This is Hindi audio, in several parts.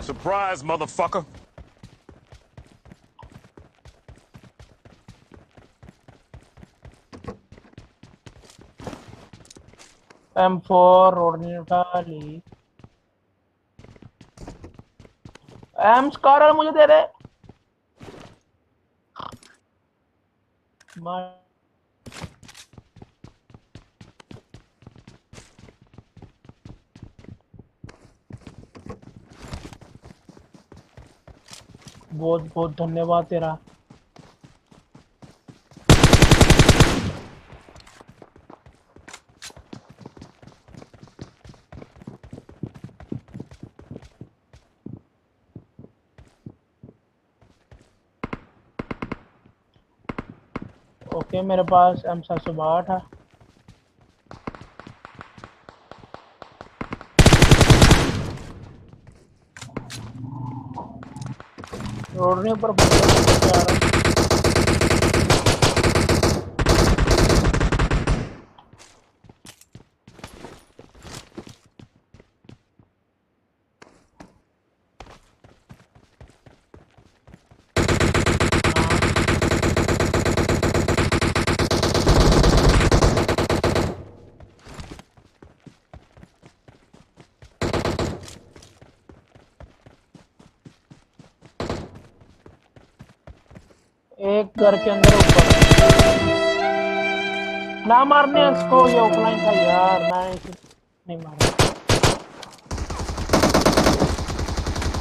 Surprise, motherfucker. M4 रोड नहीं उठा ली। एम स्कार मुझे दे रहे। बहुत बहुत धन्यवाद तेरा। ओके मेरे पास M762 है। रोडने पर एक घर के अंदर ऊपर ना मारने इसको। ये ऑफलाइन था यार, मैं इसे नहीं मारा।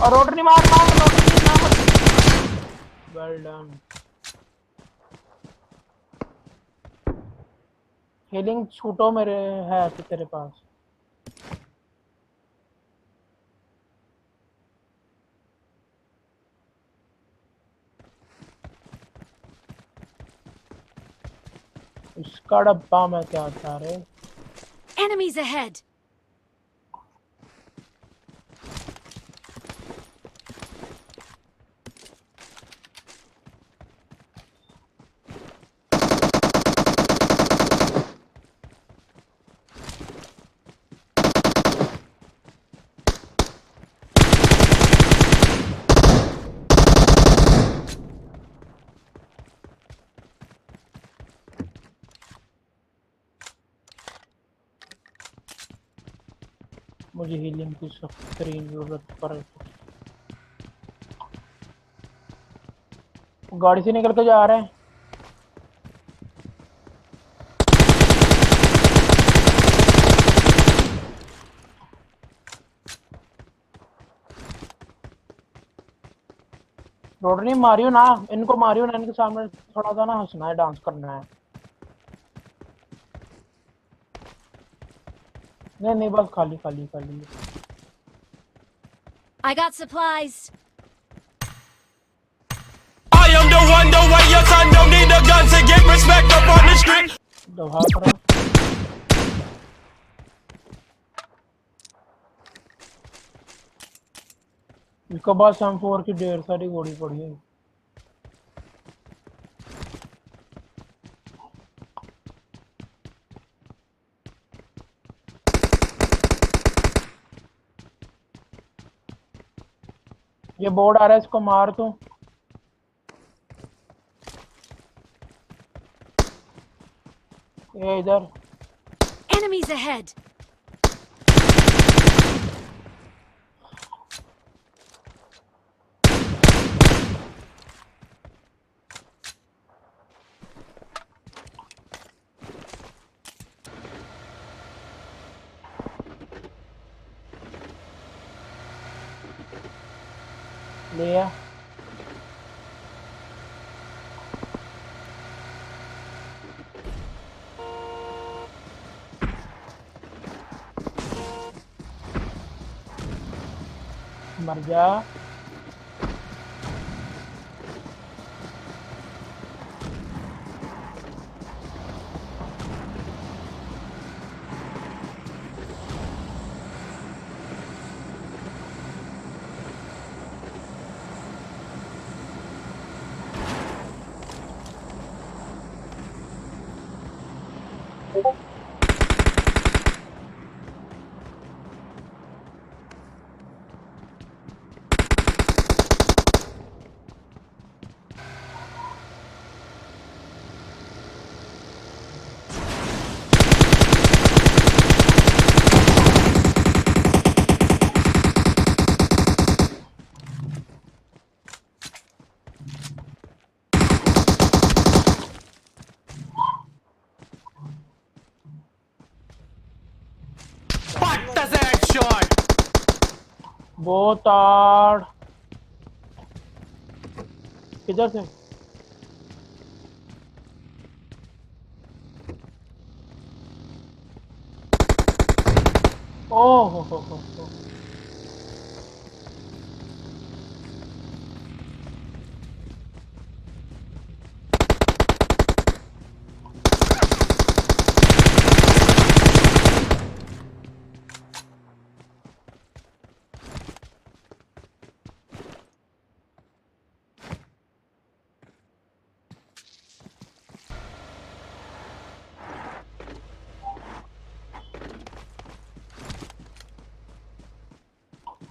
और रोड नहीं मार रोड नहीं ना मत। Well done. हीलिंग छूटो मेरे है तो तेरे पास। इसका डब्बा में क्या था रे। Enemies ahead. मुझे हीलिंग की सख्त तरीन जरूरत पड़े। गाड़ी से निकल के जा रहे हैं। रोड नहीं मारियो ना, इनको मारियो ना, इनके सामने थोड़ा सा ना हंसना है, डांस करना है। नहीं नहीं बस खाली खाली खाली। I got supplies. I am the one, the way your son don't need a gun to get respect up on the street. दबा करो। इसके बाद M4 की ढेर सारी गोली पड़ी है। ये बोर्ड आ रहा है, इसको मार तू। ये इधर। Enemies ahead. ले आ। मर जा। वो ताड़ किधर से? ओह हो।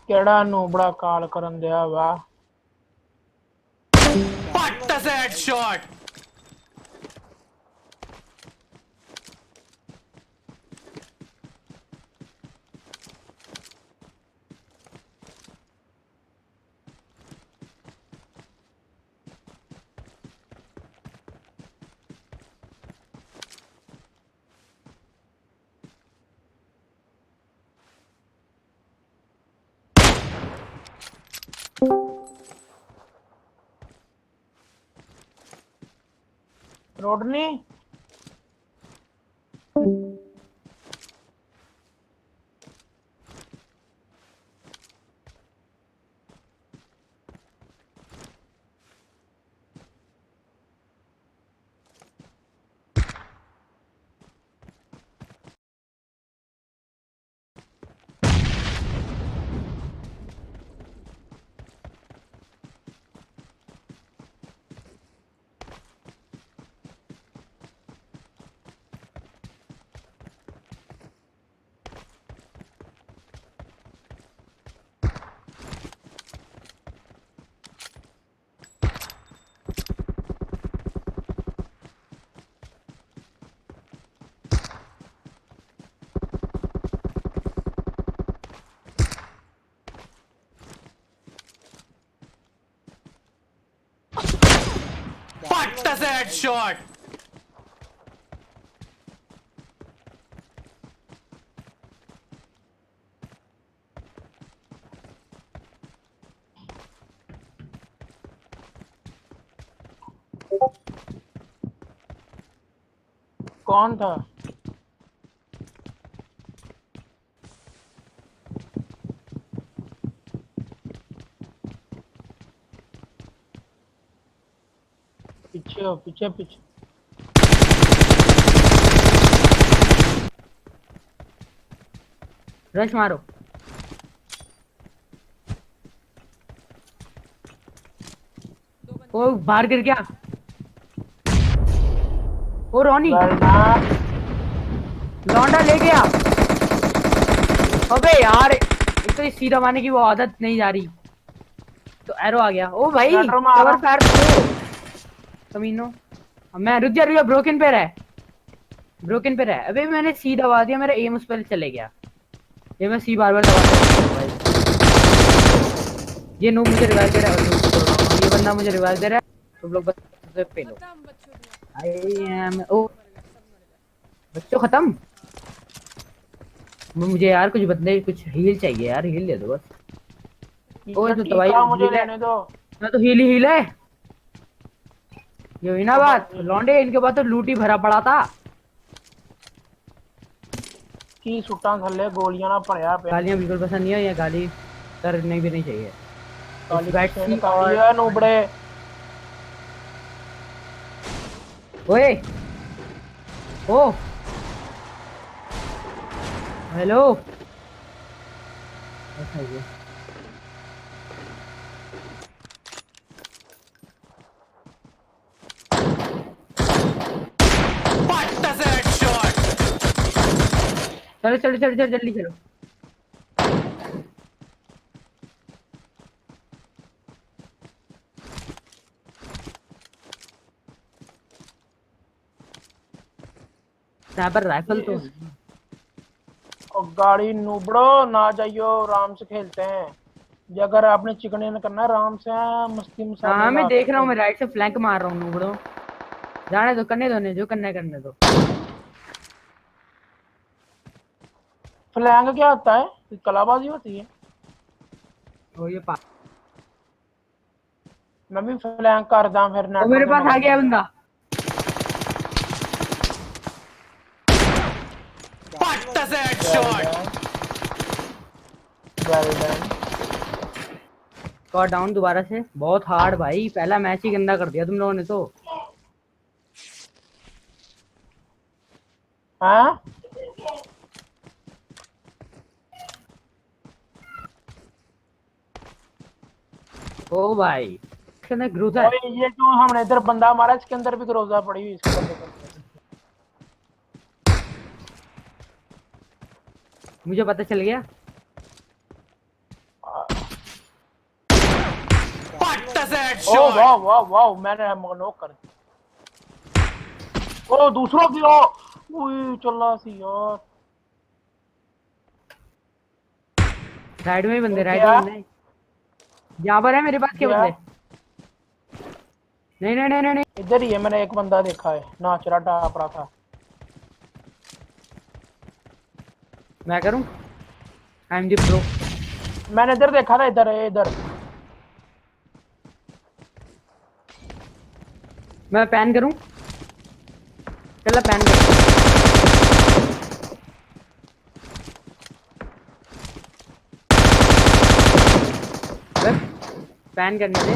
केड़ा नूबड़ा काल करन दिया वा। What does that shot? रोडनी What does that shot? कौन था? पीछे हो, पीछे पीछे। रश मारो। ओ बाहर गिर गया। ओ रोनी वरना लौंडा ले गया। अबे यार एक तो ये सीधा मारने की वो आदत नहीं जा रही तो एरो आ गया। ओ भाई लेटर मारा। कवर फायर तो कमीनो। मैं रुक जा ब्रोकन पे रह। ब्रोकन पे रह। अबे मैंने सी दबा दिया मेरा एम उस पर चले गया। ये मैं सी बार बार दबाता हूँ भाई। ये नूब मुझे रिवाइव दे रहा है। ये बंदा मुझे रिवाइव दे रहा है। तुम लोग बस पे लो। आई एम ओ बच्चों खत्म। मुझे यार कुछ बंदे कुछ हील चाहिए यार। हील दे दो बस। ओ ये तो दवाई टीका मुझे हील है। लेने दो। मैं तो हील है। ये हुई ना तो बात। बस लौंडे इनके पास तो लूट ही भरा पड़ा था। की सुट्टा थल्ले गोलियां ना पड़या पे। गालियां बिल्कुल पसंद नहीं है। या गाली करनी भी नहीं चाहिए। इस काली बैटसी पसंद काली और है नूबड़े। ओए ओ हेलो। ऐसा ही है। What does that shot? चलो जल्दी चलो। स्नाइपर राइफल तो है। और गाड़ी नूबड़ो ना जाइयो, आराम से खेलते हैं। ये अगर आपने चिकन करना है आराम से मस्ती मसाले हाँ मैं ला के देख रहा हूँ। मैं खेल। राइट से फ्लैंक मार रहा हूँ नूबड़ो। जाने दो करने दो नहीं जो करना है करने दो। फ्लैंग क्या होता है? कलाबाजी होती है। ओ ये पा मैं भी फ्लैंक करदा फिर ओ मेरे पास आ गया बंदा। Patta se headshot. Well done. Squad down दोबारा से। बहुत हार्ड भाई, पहला मैच ही गंदा कर दिया तुम लोगों ने तो। हाँ ओ भाई इसके अंदर ग्रोजा है। ओए ये जो हमने इधर बंदा मारा इसके अंदर भी ग्रोजा पड़ी हुई इसके बंदे के अंदर। मुझे पता चल गया। Patta se ओ headshot. वाह वाह वाह मैंने नॉक कर दिया। ओ दूसरों की ओ उई चला सी यार। राइड में ही बंदे, ये राइड में क्या बंदे। यहाँ पर है मेरे पास के क्या बंदे। नहीं नहीं नहीं नहीं नहीं। इधर ही है मैंने एक बंदा देखा है नाच रहा टाप रहा था। मैं करूँ, आई एम दी प्रो। मैंने इधर देखा था इधर है इधर। मैं पैन करूँ, चल पैन कर। पैन करने दे।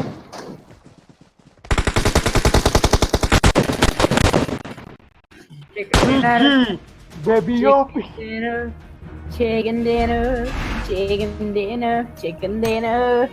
Chicken dinner, baby chicken dinner, chicken dinner, chicken dinner, chicken dinner.